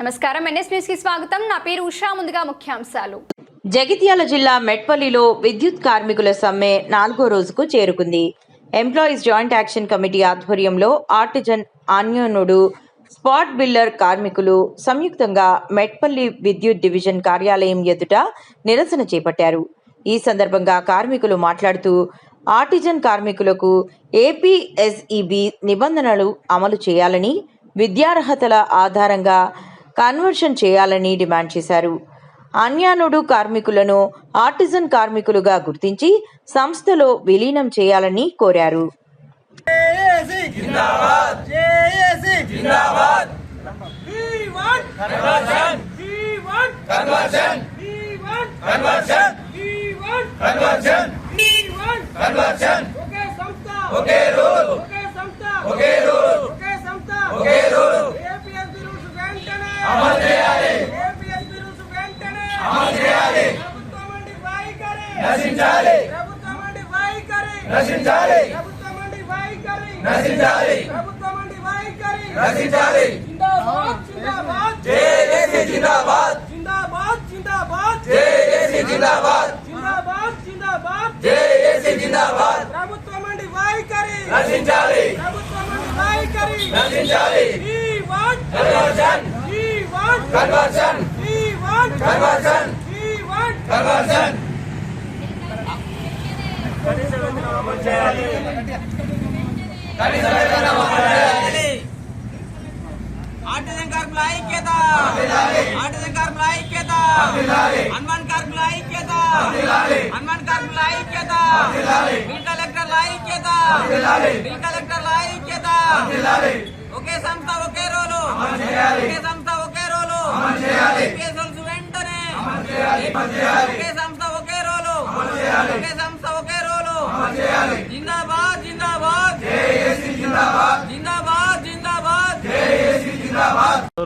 నమస్కారం NS news కి స్వాగతం. నా పేరు ఉషా. ముందుగా ముఖ్యాంశాలు. జగిత్యాల జిల్లా మెట్పల్లిలో విద్యుత్ కార్మికుల సమ్మె 4వ రోజుకు చేరుకుంది. ఎంప్లాయీస్ జాయింట్ యాక్షన్ కమిటీ ఆధ్వర్యంలో ఆర్టిజన్, ఆన్యోనుడు, స్పాట్ బిల్డర్ కార్మికులు సంయుక్తంగా మెట్పల్లి విద్యుత్ డివిజన్ కార్యాలయం ఎదుట నిరసన చేపట్టారు. ఈ సందర్భంగా కార్మికులు మాట్లాడుతూ ఆర్టిజన్ కార్మికులకు ఏపీఎస్ఈబీ నిబంధనలు అమలు చేయాలని, విద్యార్హతల ఆధారంగా కన్వర్షన్ చేయాలని డిమాండ్ చేశారు. అన్యానుడు కార్మికులను ఆర్టిజన్ కార్మికులుగా గుర్తించి సంస్థలో విలీనం చేయాలని కోరారు. ఆర్టిజన్ కార్మికుల ఐక్యత, ఆర్టిజన్ కార్మికుల ఐక్యత, అన్వన్ కార్మికుల ఐక్యత, అన్వన్ కార్మికుల ఐక్యత, బిల్ కలెక్టర్ల ఐక్యత, బిల్ కలెక్టర్ల ఐక్యత. ఒకే సంస్థ ఒకే రోలు, ఒకే సంస్థ ఒకే రోలు, కేసులు వెంటనే ఒకే సంస్థ ఒకే రోలు, ఒకే సంస్థ ఒకే రోలు. జిందాబాద్ జిందాబాద్ జిందాబాద్ జిందాబాద్.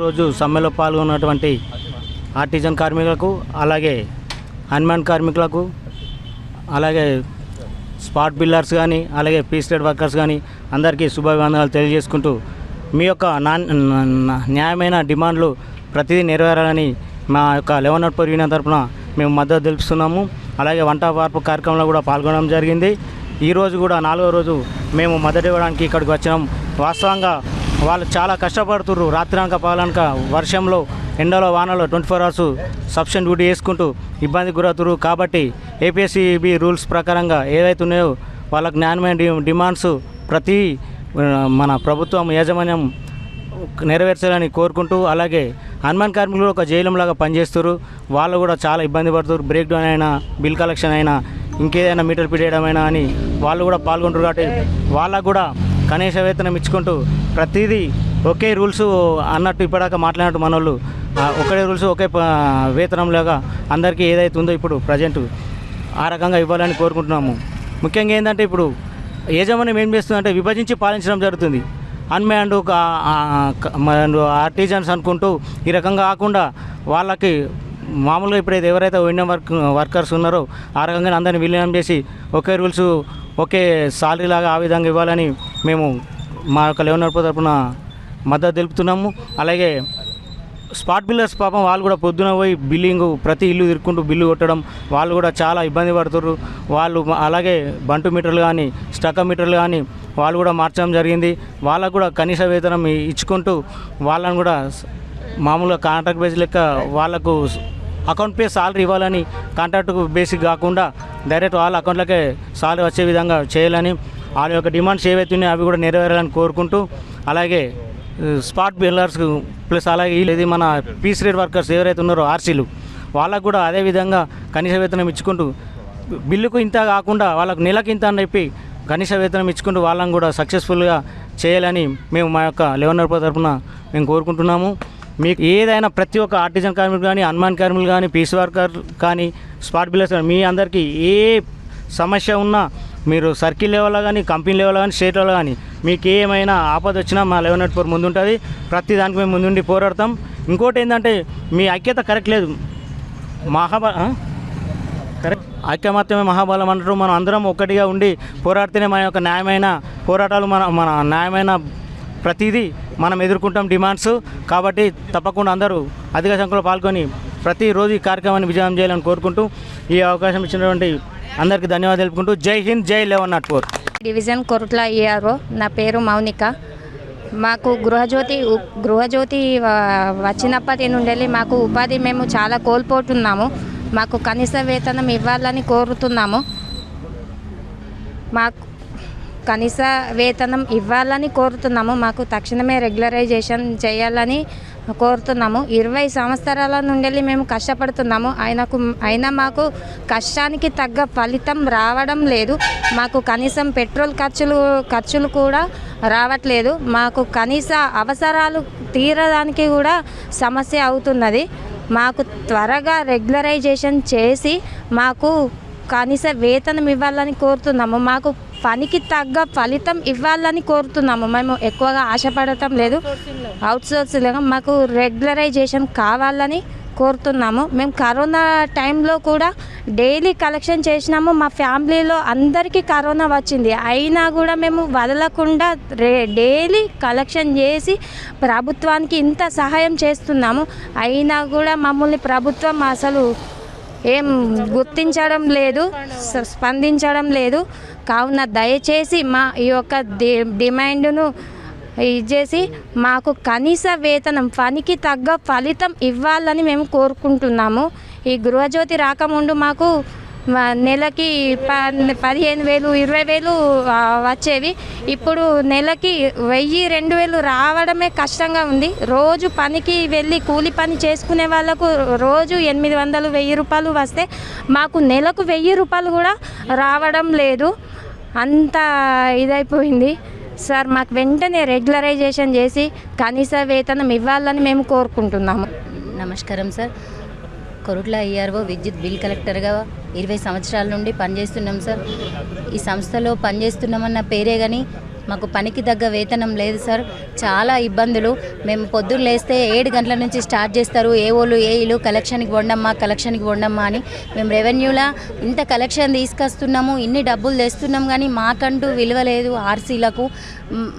రోజు సమ్మెలో పాల్గొన్నటువంటి ఆర్టిజన్ కార్మికులకు, అలాగే అన్మ్యాన్ కార్మికులకు, అలాగే స్పాట్ బిల్లర్స్ కానీ, అలాగే పీస్ రేట్ వర్కర్స్ కానీ అందరికీ శుభాభివందనాలు తెలియజేసుకుంటూ మీ యొక్క న్యాయమైన డిమాండ్లు ప్రతిదీ నెరవేరాలని మా యొక్క 11 యూనియన్ తరఫున మేము మద్దతు తెలుపుతున్నాము. అలాగే వంట వార్పు కార్యక్రమంలో కూడా పాల్గొనడం జరిగింది. ఈరోజు కూడా 4వ రోజు మేము మద్దతు ఇవ్వడానికి ఇక్కడికి వచ్చినాం. వాస్తవంగా వాళ్ళు చాలా కష్టపడుతుర్రు. రాత్రనక పగలనక వర్షంలో, ఎండలో, వానలో 24 అవర్స్ సబ్స్టెంట్ డ్యూటీ వేసుకుంటూ ఇబ్బంది గురవుతురు. కాబట్టి ఏపీఎస్ఈబీ రూల్స్ ప్రకారంగా ఏవైతే ఉన్నాయో వాళ్ళకు న్యాయమైన డిమాండ్స్ ప్రతి మన ప్రభుత్వం యాజమాన్యం నెరవేర్చాలని కోరుకుంటూ, అలాగే అన్మ్యాన్ కార్మికులు ఒక జైలంలాగా పనిచేస్తారు. వాళ్ళు కూడా చాలా ఇబ్బంది పడుతారు. బ్రేక్ డౌన్ అయినా, బిల్ కలెక్షన్ అయినా, ఇంకేదైనా మీటర్ పిడేయడమైనా అని వాళ్ళు కూడా పాల్గొంటారు. కాబట్టి వాళ్ళకు కూడా కనీస వేతనం ఇచ్చుకుంటూ ప్రతిదీ ఒకే రూల్స్ అన్నట్టు ఇప్పటిదాకా మాట్లాడినట్టు మన వాళ్ళు ఒకే రూల్స్ ఒకే వేతనంలాగా అందరికీ ఏదైతే ఉందో ఇప్పుడు ప్రజెంట్ ఆ రకంగా ఇవ్వాలని కోరుకుంటున్నాము. ముఖ్యంగా ఏంటంటే ఇప్పుడు యాజమాన్యం ఏం చేస్తుందంటే విభజించి పాలించడం జరుగుతుంది. అన్మ్యాన్డ్ ఆర్టిజన్స్ అనుకుంటూ ఈ రకంగా కాకుండా వాళ్ళకి మామూలుగా ఇప్పుడైతే ఎవరైతే ఇండియన్ వర్కర్స్ ఉన్నారో ఆ రకంగా అందరినీ విలీనం చేసి ఒకే రూల్స్ ఒకే సాలరీ లాగా ఆ విధంగా ఇవ్వాలని మేము మా యొక్క 11 తరపున మద్దతు తెలుపుతున్నాము. అలాగే స్పాట్ బిల్లర్స్ పాపం వాళ్ళు కూడా పొద్దున పోయి బిల్లింగ్ ప్రతి ఇల్లు తిరుక్కుంటూ బిల్లు కొట్టడం, వాళ్ళు కూడా చాలా ఇబ్బంది పడుతున్నారు. వాళ్ళు అలాగే బంటు మీటర్లు కానీ, స్టక్క మీటర్లు కానీ వాళ్ళు కూడా మార్చడం జరిగింది. వాళ్ళకు కూడా కనీస వేతనం ఇచ్చుకుంటూ వాళ్ళని కూడా మామూలుగా కాంట్రాక్ట్ బేస్ లెక్క వాళ్ళకు అకౌంట్ పే సాలరీ ఇవ్వాలని, కాంట్రాక్ట్ బేసిక్ కాకుండా డైరెక్ట్ వాళ్ళ అకౌంట్లకే సాలరీ వచ్చే విధంగా చేయాలని, వాళ్ళ యొక్క డిమాండ్స్ ఏవైతే ఉన్నాయో అవి కూడా నెరవేరాలని కోరుకుంటూ, అలాగే స్పాట్ బిల్లర్స్ ప్లస్ అలాగే ఇది మన పీస్ రేట్ వర్కర్స్ ఎవరైతే ఉన్నారో ఆర్సీలు వాళ్ళకు కూడా అదేవిధంగా కనీస వేతనం ఇచ్చుకుంటూ బిల్లుకు ఇంత కాకుండా వాళ్ళకు నెలకు ఇంత అని చెప్పి కనీస వేతనం ఇచ్చుకుంటూ వాళ్ళని కూడా సక్సెస్ఫుల్గా చేయాలని మేము మా యొక్క 11 తరఫున మేము కోరుకుంటున్నాము. మీకు ఏదైనా ప్రతి ఒక్క ఆర్టిజన్ కార్మికులు కానీ, అన్మ్యాన్ కార్మికులు కానీ, పీస్ వర్కర్ కానీ, స్పాట్ బిల్లర్స్ కానీ మీ అందరికీ ఏ సమస్య ఉన్నా మీరు సర్కిల్ లెవెల్లో కానీ, కంపెనీ లెవెల్లో కానీ, స్టేట్ లెవెల్లో కానీ మీకు ఏమైనా ఆపద వచ్చినా మా 11 ముందు ఉంటుంది. ప్రతి దానికి మేము ముందుండి పోరాడతాం. ఇంకోటి ఏంటంటే మీ ఐక్యత కరెక్ట్ లేదు. కరెక్ట్ ఐక్యమత్యమే మహాబలం అంటారు. మనం అందరం ఒక్కటిగా ఉండి పోరాడితేనే మన యొక్క న్యాయమైన పోరాటాలు మన న్యాయమైన ప్రతిదీ మనం ఎదుర్కొంటాం డిమాండ్స్. కాబట్టి తప్పకుండా అందరూ అధిక సంఖ్యలో పాల్గొని ప్రతిరోజు ఈ కార్యక్రమాన్ని విజయం చేయాలని కోరుకుంటూ ఈ అవకాశం ఇచ్చినటువంటి అందరికీ ధన్యవాదాలు తెలుపుకుంటూ జై హింద్, జై 1104. Division Korutla ERO. నా పేరు మౌనిక. మాకు గృహజ్యోతి వచ్చినప్పటి నుండి మాకు ఉపాధి మేము చాలా కోల్పోతున్నాము. మాకు కనీస వేతనం ఇవ్వాలని కోరుతున్నాము. మాకు కనీస వేతనం ఇవ్వాలని కోరుతున్నాము. మాకు తక్షణమే రెగ్యులరైజేషన్ చేయాలని కోరుతున్నాము. 20 సంవత్సరాల నుండి మేము కష్టపడుతున్నాము. అయినా మాకు కష్టానికి తగ్గ ఫలితం రావడం లేదు. మాకు కనీసం పెట్రోల్ ఖర్చులు కూడా రావట్లేదు. మాకు కనీస అవసరాలు తీరడానికి కూడా సమస్య అవుతున్నది. మాకు త్వరగా రెగ్యులరైజేషన్ చేసి మాకు కనీస వేతనం ఇవ్వాలని కోరుతున్నాము. మాకు పనికి తగ్గ ఫలితం ఇవ్వాలని కోరుతున్నాము. మేము ఎక్కువగా ఆశపడటం లేదు. అవుట్సోర్సింగ్ మాకు రెగ్యులరైజేషన్ కావాలని కోరుతున్నాము. మేము కరోనా టైంలో కూడా డైలీ కలెక్షన్ చేసినాము. మా ఫ్యామిలీలో అందరికీ కరోనా వచ్చింది. అయినా కూడా మేము వదలకుండా డైలీ కలెక్షన్ చేసి ప్రభుత్వానికి ఇంత సహాయం చేస్తున్నాము. అయినా కూడా మమ్మల్ని ప్రభుత్వం అసలు ఏం గుర్తించడం లేదు, స్పందించడం లేదు. కావున దయచేసి మా ఈ యొక్క డిమాండ్ను ఇచ్చేసి మాకు కనీస వేతనం, పనికి తగ్గ ఫలితం ఇవ్వాలని మేము కోరుకుంటున్నాము. ఈ గృహజ్యోతి రాకముందు మాకు నెలకి 15,000, 20,000 వచ్చేవి. ఇప్పుడు నెలకి 1,000-2,000 రావడమే కష్టంగా ఉంది. రోజు పనికి వెళ్ళి కూలి పని చేసుకునే వాళ్ళకు రోజు 800-1,000 రూపాయలు వస్తే మాకు నెలకు 1,000 రూపాయలు కూడా రావడం లేదు. అంత ఇదైపోయింది సార్. మాకు వెంటనే రెగ్యులరైజేషన్ చేసి కనీస వేతనం ఇవ్వాలని మేము కోరుకుంటున్నాము. నమస్కారం సార్. కొరుట్ల ఈఆర్ఓ విద్యుత్ బిల్ కలెక్టర్గా 20 సంవత్సరాల నుండి పనిచేస్తున్నాం సార్. ఈ సంస్థలో పనిచేస్తున్నామన్న పేరే కానీ మాకు పనికి తగ్గ వేతనం లేదు సార్. చాలా ఇబ్బందులు. మేము పొద్దున్న లేస్తే 7 గంటల నుంచి స్టార్ట్ చేస్తారు. ఏఈలు కలెక్షన్కి వండమ్మా అని. మేము రెవెన్యూలా ఇంత కలెక్షన్ తీసుకొస్తున్నాము, ఇన్ని డబ్బులు తెస్తున్నాం, కానీ మాకంటూ విలువ లేదు. ఆర్సీలకు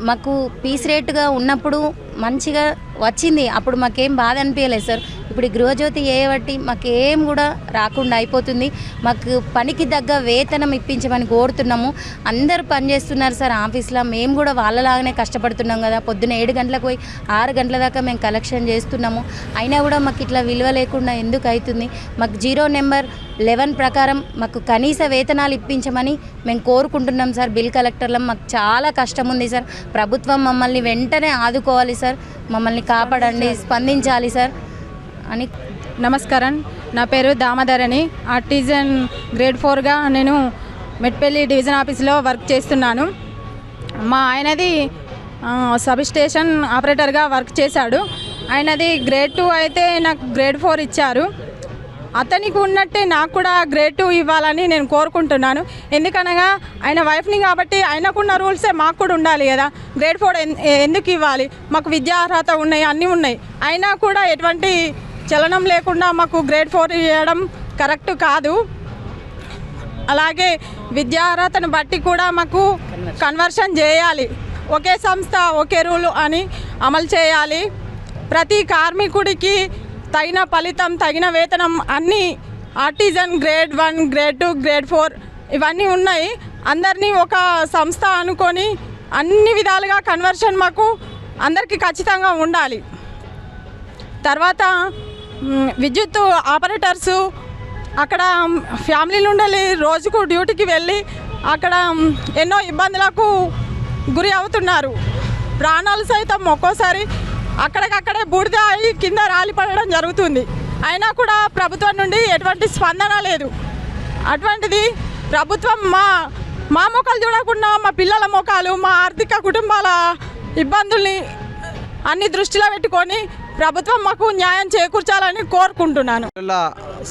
మాకు పీస్ రేటుగా ఉన్నప్పుడు మంచిగా వచ్చింది, అప్పుడు మాకేం బాధ అనిపించలేదు సార్. ఇప్పుడు గృహజ్యోతి చేయబట్టి మాకేం కూడా రాకుండా అయిపోతుంది. మాకు పనికి తగ్గ వేతనం ఇప్పించమని కోరుతున్నాము. అందరూ పనిచేస్తున్నారు సార్ ఆఫీస్లో. మేము కూడా వాళ్ళలాగానే కష్టపడుతున్నాం కదా. పొద్దున్న 7 గంటలకు పోయి 6 గంటల దాకా మేము కలెక్షన్ చేస్తున్నాము. అయినా కూడా మాకు ఇట్లా విలువ లేకుండా ఎందుకు అవుతుంది? మాకు 0 నెంబర్ 11 ప్రకారం మాకు కనీస వేతనాలు ఇప్పించమని మేము కోరుకుంటున్నాం సార్. బిల్ కలెక్టర్లో మాకు చాలా కష్టం ఉంది సార్. ప్రభుత్వం మమ్మల్ని వెంటనే ఆదుకోవాలి సార్. మమ్మల్ని కాపాడండి, స్పందించాలి సార్ అని. నమస్కారం. నా పేరు దామోదరణి. ఆర్టిజన్ గ్రేడ్ 4గా నేను మెట్పల్లి డివిజన్ ఆఫీస్లో వర్క్ చేస్తున్నాను. మా ఆయనది సబ్ స్టేషన్ ఆపరేటర్గా వర్క్ చేశాడు. ఆయనది గ్రేడ్ 2 అయితే నాకు గ్రేడ్ 4 ఇచ్చారు. అతనికి ఉన్నట్టే నాకు కూడా గ్రేడ్ 2 ఇవ్వాలని నేను కోరుకుంటున్నాను. ఎందుకనగా ఆయన వైఫ్ని కాబట్టి ఆయనకున్న రూల్సే మాకు కూడా ఉండాలి కదా. గ్రేడ్ 4 ఎందుకు ఇవ్వాలి? మాకు విద్యా అర్హత ఉన్నాయి, అన్నీ ఉన్నాయి. అయినా కూడా ఎటువంటి చలనం లేకుండా మాకు గ్రేడ్ 4 ఇవ్వడం కరెక్ట్ కాదు. అలాగే విద్యా అర్హతను బట్టి కూడా మాకు కన్వర్షన్ చేయాలి. ఒకే సంస్థ ఒకే రూలు అని అమలు చేయాలి. ప్రతి కార్మికుడికి తగిన ఫలితం, తగిన వేతనం అన్నీ ఆర్టిజన్ గ్రేడ్ 1, గ్రేడ్ 2, గ్రేడ్ 4 ఇవన్నీ ఉన్నాయి. అందరినీ ఒక సంస్థ అనుకొని అన్ని విధాలుగా కన్వర్షన్ మాకు అందరికీ ఖచ్చితంగా ఉండాలి. తర్వాత విద్యుత్ ఆపరేటర్సు అక్కడ ఫ్యామిలీ నుండి రోజుకు డ్యూటీకి వెళ్ళి అక్కడ ఎన్నో ఇబ్బందులకు గురి అవుతున్నారు. ప్రాణాలు సైతం ఒక్కోసారి అక్కడికక్కడే బూడిద అయి కింద రాలిపడడం జరుగుతుంది. అయినా కూడా ప్రభుత్వం నుండి ఎటువంటి స్పందన లేదు. అటువంటిది ప్రభుత్వం మా ముఖాలు చూడకుండా మా పిల్లల ముఖాలు, మా ఆర్థిక కుటుంబాల ఇబ్బందుల్ని అన్ని దృష్టిలో పెట్టుకొని ప్రభుత్వం మాకు న్యాయం చేకూర్చాలని కోరుకుంటున్నాను.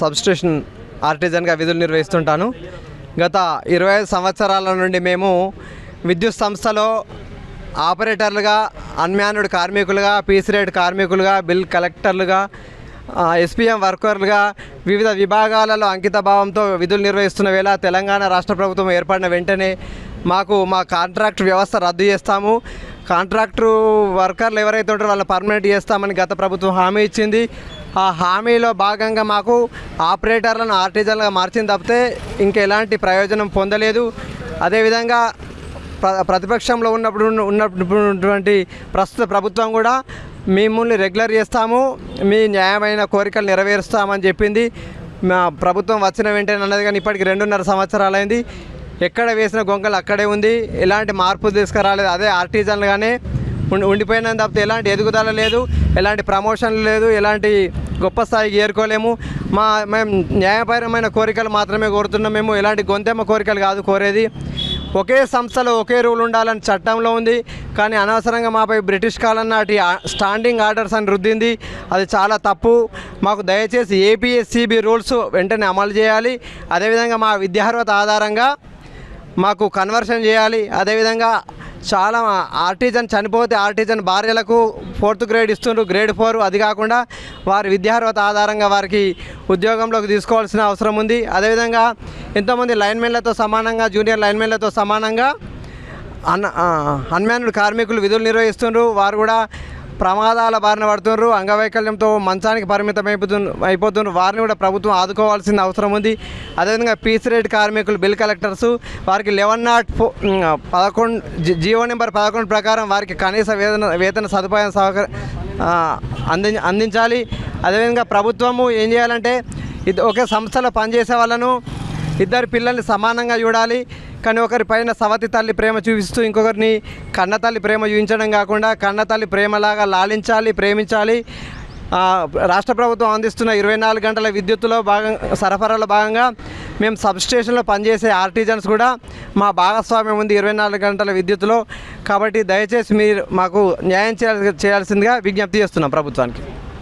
సబ్స్టేషన్ ఆర్టిజన్గా విధులు నిర్వహిస్తుంటాను. గత 25 సంవత్సరాల నుండి మేము విద్యుత్ సంస్థలో ఆపరేటర్లుగా, అన్మ్యాన్డ్ కార్మికులుగా, పీస్ రేట్ కార్మికులుగా, బిల్ కలెక్టర్లుగా, ఎస్పీఎం వర్కర్లుగా వివిధ విభాగాలలో అంకిత భావంతో విధులు నిర్వహిస్తున్న వేళ తెలంగాణ రాష్ట్ర ప్రభుత్వం ఏర్పడిన వెంటనే మాకు మా కాంట్రాక్ట్ వ్యవస్థ రద్దు చేస్తాము, కాంట్రాక్టు వర్కర్లు ఎవరైతే ఉంటారో వాళ్ళని పర్మనెంట్ చేస్తామని గత ప్రభుత్వం హామీ ఇచ్చింది. ఆ హామీలో భాగంగా మాకు ఆపరేటర్లను ఆర్టిజన్లుగా మార్చింది తప్పితే ఇంకా ఎలాంటి ప్రయోజనం పొందలేదు. అదేవిధంగా ప్రతిపక్షంలో ఉన్నటువంటి ప్రస్తుత ప్రభుత్వం కూడా మిమ్మల్ని రెగ్యులర్ చేస్తాము, మీ న్యాయమైన కోరికలు నెరవేరుస్తామని చెప్పింది. మా ప్రభుత్వం వచ్చిన వెంటనే అన్నది, కానీ ఇప్పటికి 2.5 సంవత్సరాలైంది. ఎక్కడ వేసిన గొంగలు అక్కడే ఉంది, ఎలాంటి మార్పు తీసుకురాలేదు. అదే ఆర్టిజన్లుగానే ఉండిపోయిన తప్పితే ఎలాంటి ఎదుగుదల లేదు, ఎలాంటి ప్రమోషన్లు లేదు, ఎలాంటి గొప్ప స్థాయికి ఏరుకోలేము. మేము న్యాయపరమైన కోరికలు మాత్రమే కోరుతున్నాం. మేము ఎలాంటి గొంతెమ్మ కోరికలు కాదు కోరేది. ఒకే సంస్థలో ఒకే రూల్ ఉండాలని చట్టంలో ఉంది, కానీ అనవసరంగా మాపై బ్రిటిష్ కాలం నాటి స్టాండింగ్ ఆర్డర్స్ అని రుద్దింది. అది చాలా తప్పు. మాకు దయచేసి ఏపీఎస్సీబీ రూల్స్ వెంటనే అమలు చేయాలి. అదేవిధంగా మా విద్యార్హత ఆధారంగా మాకు కన్వర్షన్ చేయాలి. అదేవిధంగా చాలా ఆర్టిజన్ చనిపోతే ఆర్టిజన్ భార్యలకు 4th గ్రేడ్ ఇస్తుండ్రు, గ్రేడ్ 4. అది కాకుండా వారి విద్యార్హత ఆధారంగా వారికి ఉద్యోగంలోకి తీసుకోవాల్సిన అవసరం ఉంది. అదేవిధంగా ఎంతోమంది లైన్మెన్లతో సమానంగా, జూనియర్ లైన్మెన్లతో సమానంగా అన్మ్యాన్డ్ కార్మికులు విధులు నిర్వహిస్తుండ్రు. వారు కూడా ప్రమాదాల బారిన పడుతున్నారు, అంగవైకల్యంతో మంచానికి పరిమితం అయిపోతున్నారు. వారిని కూడా ప్రభుత్వం ఆదుకోవాల్సిన అవసరం ఉంది. అదేవిధంగా పీస్ రేట్ కార్మికులు, బిల్ కలెక్టర్స్, వారికి 11 జీవో నెంబర్ 11 ప్రకారం వారికి కనీస వేతన సదుపాయం అందించాలి. అదేవిధంగా ప్రభుత్వము ఏం చేయాలంటే ఒకే సంస్థలో పనిచేసే వాళ్ళను, 2 పిల్లల్ని సమానంగా చూడాలి. కానీ ఒకరిపైన సవతి తల్లి ప్రేమ చూపిస్తూ ఇంకొకరిని కన్న తల్లి ప్రేమ చూపించడం కాకుండా కన్న తల్లి ప్రేమలాగా లాలించాలి, ప్రేమించాలి. రాష్ట్ర ప్రభుత్వం అందిస్తున్న 24 గంటల విద్యుత్తులో సరఫరాలో భాగంగా మేము సబ్స్టేషన్లో పనిచేసే ఆర్టిజన్స్ కూడా మా భాగస్వామ్యం ఉంది 24 గంటల విద్యుత్తులో. కాబట్టి దయచేసి మీరు మాకు న్యాయం చేయాల్సిందిగా విజ్ఞప్తి చేస్తున్నాం ప్రభుత్వానికి.